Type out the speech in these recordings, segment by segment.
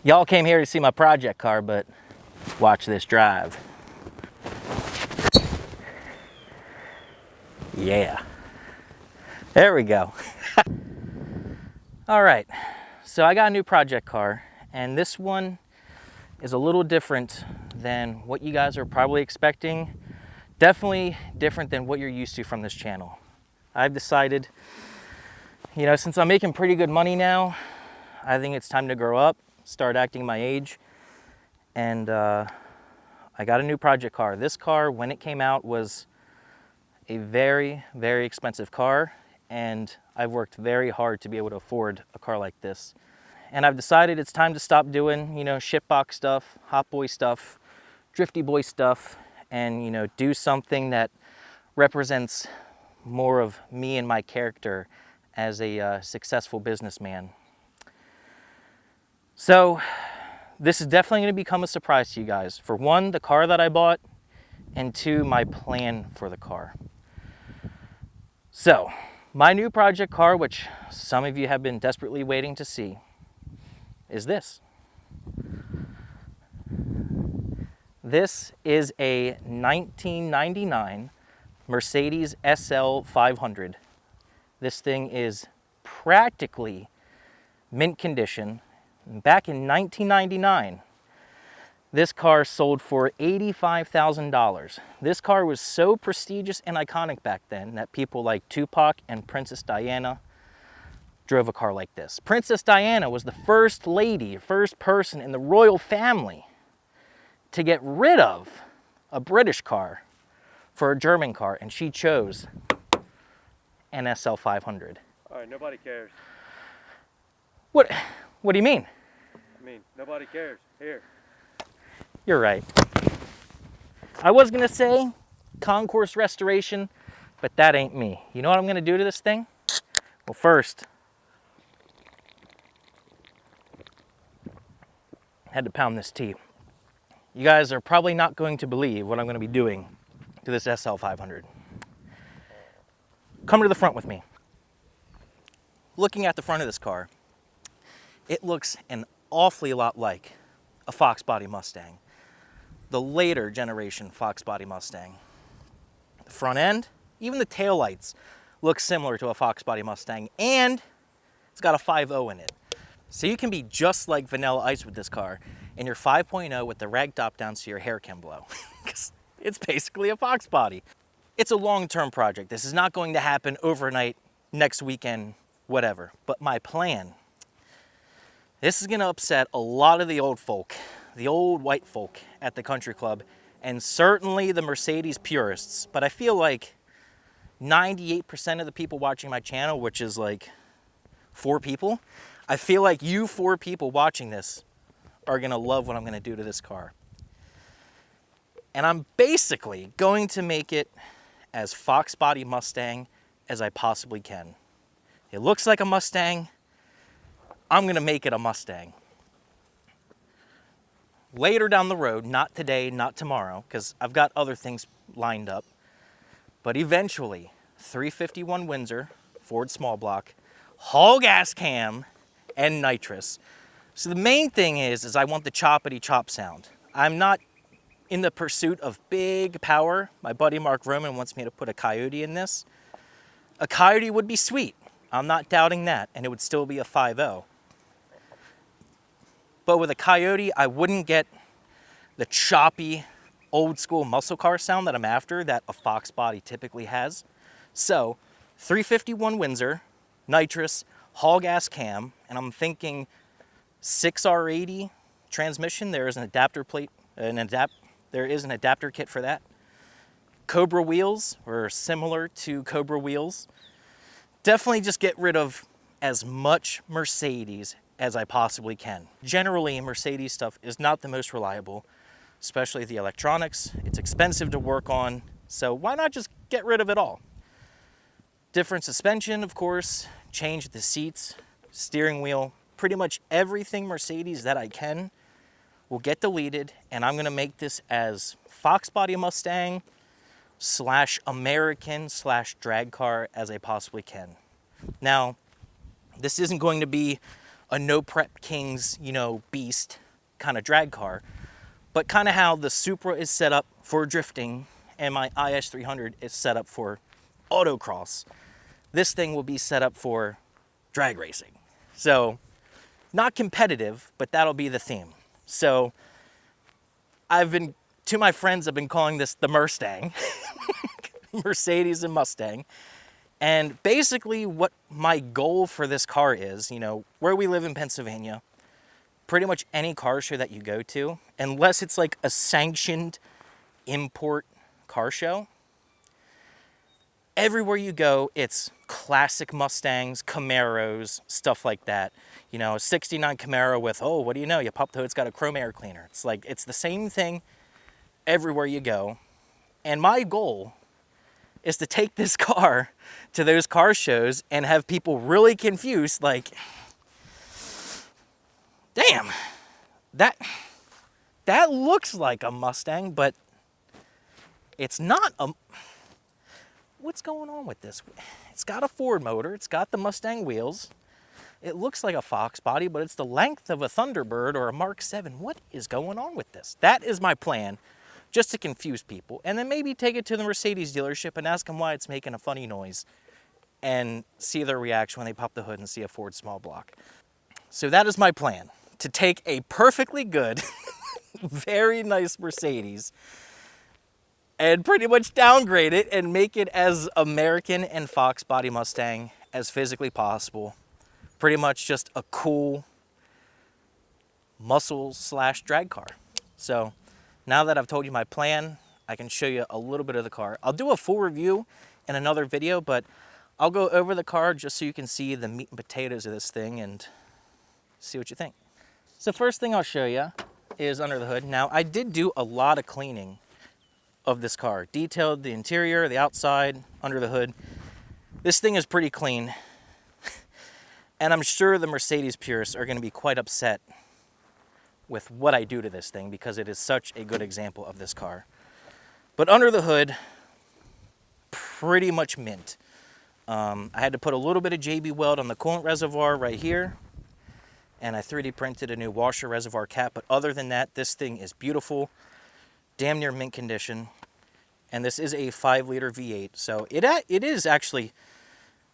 Y'all came here to see my project car, but watch this drive. Yeah. There we go. All right, so I got a new project car, and this one is a little different than what you guys are probably expecting. Definitely different than what you're used to from this channel. I've decided, since I'm making pretty good money now, I think it's time to grow up, start acting my age, and I got a new project car. This car, when it came out, was a very, very expensive car, and I've worked very hard to be able to afford a car like this. And I've decided it's time to stop doing, shitbox stuff, hot boy stuff, drifty boy stuff, and, do something that represents more of me and my character as a successful businessman. So this is definitely going to become a surprise to you guys. For one, the car that I bought, and two, my plan for the car. So my new project car, which some of you have been desperately waiting to see, is this. This is a 1999 Mercedes SL 500. This thing is practically mint condition. Back in 1999, this car sold for $85,000. This car was so prestigious and iconic back then that people like Tupac and Princess Diana drove a car like this. Princess Diana was the first lady, first person in the royal family to get rid of a British car for a German car, and she chose an SL 500. All right, nobody cares. What do you mean? I mean, nobody cares. Here. You're right. I was gonna say concourse restoration, but that ain't me. You know what I'm gonna do to this thing? Well, first, I had to pound this tea. You guys are probably not going to believe what I'm gonna be doing to this SL 500. Come to the front with me. Looking at the front of this car, it looks an awfully lot like a Fox body Mustang. The later generation Fox body Mustang. The front end, even the taillights, look similar to a Fox body Mustang, and it's got a 5.0 in it. So you can be just like Vanilla Ice with this car, and your 5.0 with the rag top down so your hair can blow. Because it's basically a Fox body. It's a long-term project. This is not going to happen overnight, next weekend, whatever. But my plan, this is gonna upset a lot of the old folk, the old white folk at the country club, and certainly the Mercedes purists. But I feel like 98% of the people watching my channel, which is like 4 people, I feel like you 4 people watching this are gonna love what I'm gonna do to this car. And I'm basically going to make it as Fox body Mustang as I possibly can. It looks like a Mustang. I'm gonna make it a Mustang. Later down the road, not today, not tomorrow, because I've got other things lined up, but eventually, 351 Windsor, Ford small block, Hall gas cam, and nitrous. So the main thing is I want the choppity chop sound. I'm not in the pursuit of big power. My buddy Mark Roman wants me to put a Coyote in this. A Coyote would be sweet. I'm not doubting that, and it would still be a 5.0. But with a Coyote, I wouldn't get the choppy, old school muscle car sound that I'm after, that a Fox body typically has. So, 351 Windsor, nitrous, Hall gas cam, and I'm thinking 6R80 transmission. There is an adapter plate, there is an adapter kit for that. Cobra wheels, or similar to Cobra wheels. Definitely just get rid of as much Mercedes as I possibly can. Generally, Mercedes stuff is not the most reliable, especially the electronics. It's expensive to work on, so why not just get rid of it all? Different suspension, of course, change the seats, steering wheel, pretty much everything Mercedes that I can will get deleted, and I'm gonna make this as Fox body Mustang / American / drag car as I possibly can. Now, this isn't going to be a No Prep Kings, you know, beast kind of drag car, but kind of how the Supra is set up for drifting and my IS 300 is set up for autocross. This thing will be set up for drag racing. So not competitive, but that'll be the theme. So to my friends, I've been calling this the Mustang, Mercedes and Mustang. And basically what my goal for this car is, you know, where we live in Pennsylvania, pretty much any car show that you go to, unless it's like a sanctioned import car show, everywhere you go, it's classic Mustangs, Camaros, stuff like that. You know, a 69 Camaro with, oh, what do you know? You pop the hood, it's got a chrome air cleaner. It's like, it's the same thing everywhere you go. And my goal is to take this car to those car shows and have people really confused, like, damn, that looks like a Mustang, but it's not a... What's going on with this? It's got a Ford motor, it's got the Mustang wheels, it looks like a Fox body, but it's the length of a Thunderbird or a Mark 7. What is going on with this? That is my plan, just to confuse people, and then maybe take it to the Mercedes dealership and ask them why it's making a funny noise and see their reaction when they pop the hood and see a Ford small block. So that is my plan, to take a perfectly good, very nice Mercedes and pretty much downgrade it and make it as American and Fox body Mustang as physically possible. Pretty much just a cool muscle / drag car. So now that I've told you my plan, I can show you a little bit of the car. I'll do a full review in another video, but I'll go over the car just so you can see the meat and potatoes of this thing and see what you think. So first thing I'll show you is under the hood. Now, I did do a lot of cleaning of this car. Detailed the interior, the outside, under the hood. This thing is pretty clean. And I'm sure the Mercedes purists are going to be quite upset with what I do to this thing because it is such a good example of this car. But under the hood, pretty much mint. I had to put a little bit of JB Weld on the coolant reservoir right here, and I 3D printed a new washer reservoir cap, but other than that, this thing is beautiful, damn near mint condition, and this is a 5-liter V8, so it is actually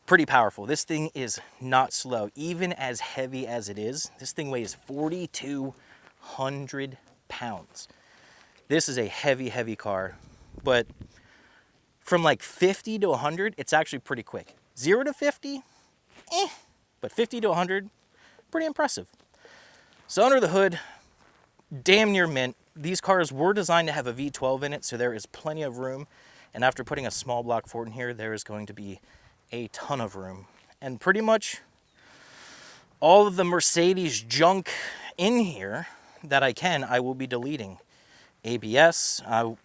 pretty powerful. This thing is not slow, even as heavy as it is. This thing weighs 4,200 pounds. This is a heavy, heavy car, but from like 50 to 100, it's actually pretty quick. 0 to 50, but 50 to 100, pretty impressive. So under the hood, damn near mint. These cars were designed to have a V12 in it, so there is plenty of room. And after putting a small block Ford in here, there is going to be a ton of room. And pretty much all of the Mercedes junk in here that I will be deleting. ABS, I'll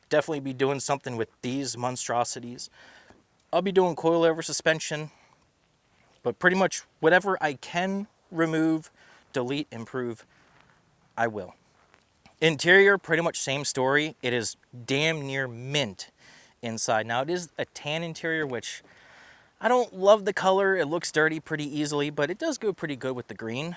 definitely be doing something with these monstrosities. I'll be doing coilover suspension, but pretty much whatever I can remove, delete, improve, I will. Interior, pretty much same story. It is damn near mint inside. Now it is a tan interior, which I don't love the color. It looks dirty pretty easily, but it does go pretty good with the green.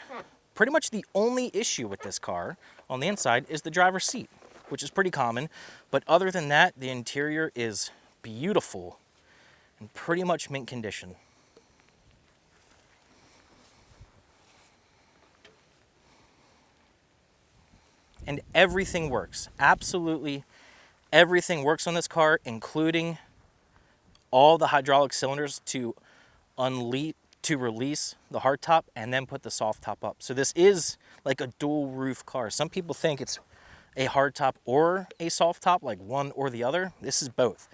Pretty much the only issue with this car on the inside is the driver's seat, which is pretty common. But other than that, the interior is beautiful and pretty much mint condition. And everything works. Absolutely everything works on this car, including all the hydraulic cylinders to release the hardtop and then put the soft top up. So this is like a dual roof car. Some people think it's a hardtop or a soft top, like one or the other. This is both.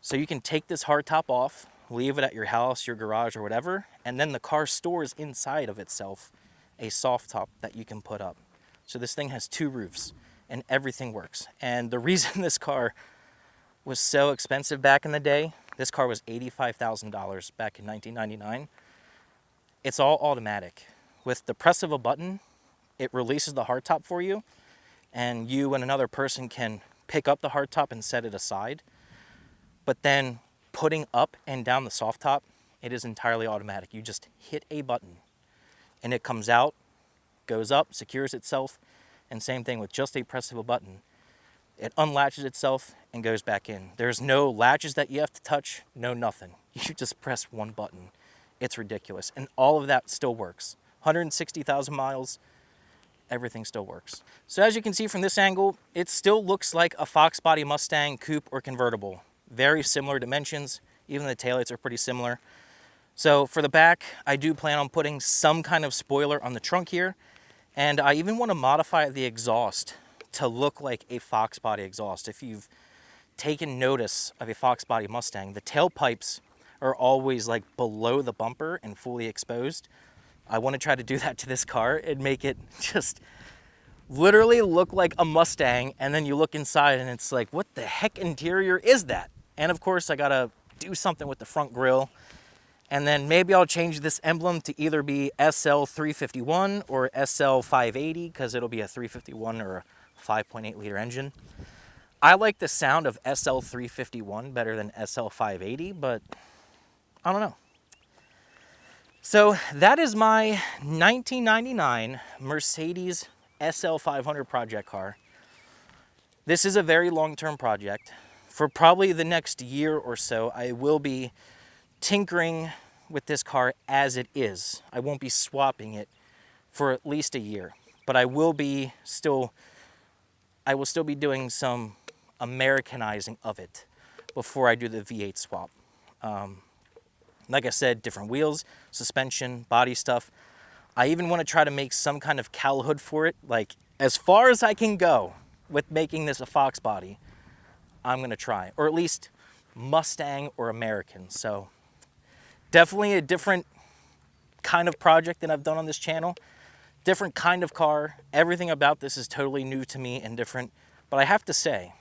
So you can take this hardtop off, leave it at your house, your garage, or whatever, and then the car stores inside of itself a soft top that you can put up. So this thing has 2 roofs and everything works. And the reason this car was so expensive back in the day, this car was $85,000 back in 1999. It's all automatic. With the press of a button, it releases the hardtop for you, and you and another person can pick up the hardtop and set it aside. But then putting up and down the soft top, it is entirely automatic. You just hit a button and it comes out, goes up, secures itself, and same thing with just a press of a button. It unlatches itself and goes back in. There's no latches that you have to touch, no nothing. You just press one button. It's ridiculous. And all of that still works. 160,000 miles, everything still works. So as you can see from this angle, it still looks like a Fox body Mustang coupe or convertible. Very similar dimensions. Even the taillights are pretty similar. So for the back, I do plan on putting some kind of spoiler on the trunk here. And I even want to modify the exhaust to look like a Fox body exhaust. If you've taken notice of a Fox body Mustang, the tailpipes are always like below the bumper and fully exposed. I want to try to do that to this car and make it just literally look like a Mustang. And then you look inside and it's like, what the heck interior is that? And of course I gotta do something with the front grille. And then maybe I'll change this emblem to either be SL351 or SL580 because it'll be a 351 or a 5.8 liter engine. I like the sound of SL351 better than SL580, but I don't know. So that is my 1999 Mercedes SL500 project car. This is a very long-term project. For probably the next year or so, I will be tinkering with this car as it is. I won't be swapping it for at least a year, but I will still be doing some Americanizing of it before I do the V8 swap. Like I said, different wheels, suspension, body stuff. I even want to try to make some kind of cowl hood for it. Like, as far as I can go with making this a Fox body, I'm going to try. Or at least Mustang or American. So definitely a different kind of project than I've done on this channel. Different kind of car. Everything about this is totally new to me and different. But I have to say,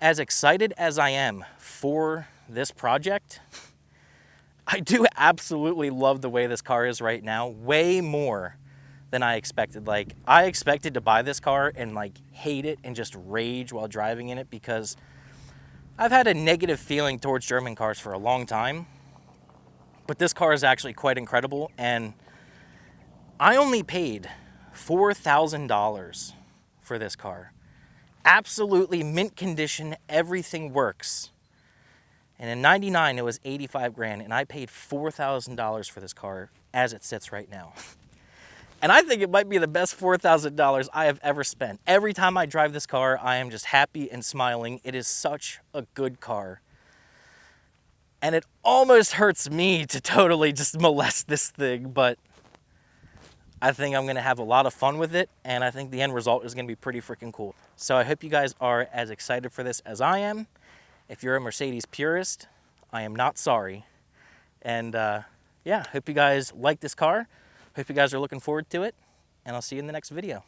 as excited as I am for this project, I do absolutely love the way this car is right now. Way more than I expected. Like, I expected to buy this car and like hate it and just rage while driving in it because I've had a negative feeling towards German cars for a long time. But this car is actually quite incredible, and I only paid $4,000 for this car. Absolutely mint condition, everything works. And in '99 it was 85 grand, and I paid $4,000 for this car as it sits right now. And I think it might be the best $4,000 I have ever spent. Every time I drive this car, I am just happy and smiling. It is such a good car. And it almost hurts me to totally just molest this thing, but I think I'm gonna have a lot of fun with it, and I think the end result is gonna be pretty freaking cool. So I hope you guys are as excited for this as I am. If you're a Mercedes purist, I am not sorry. And yeah, hope you guys like this car. Hope you guys are looking forward to it, and I'll see you in the next video.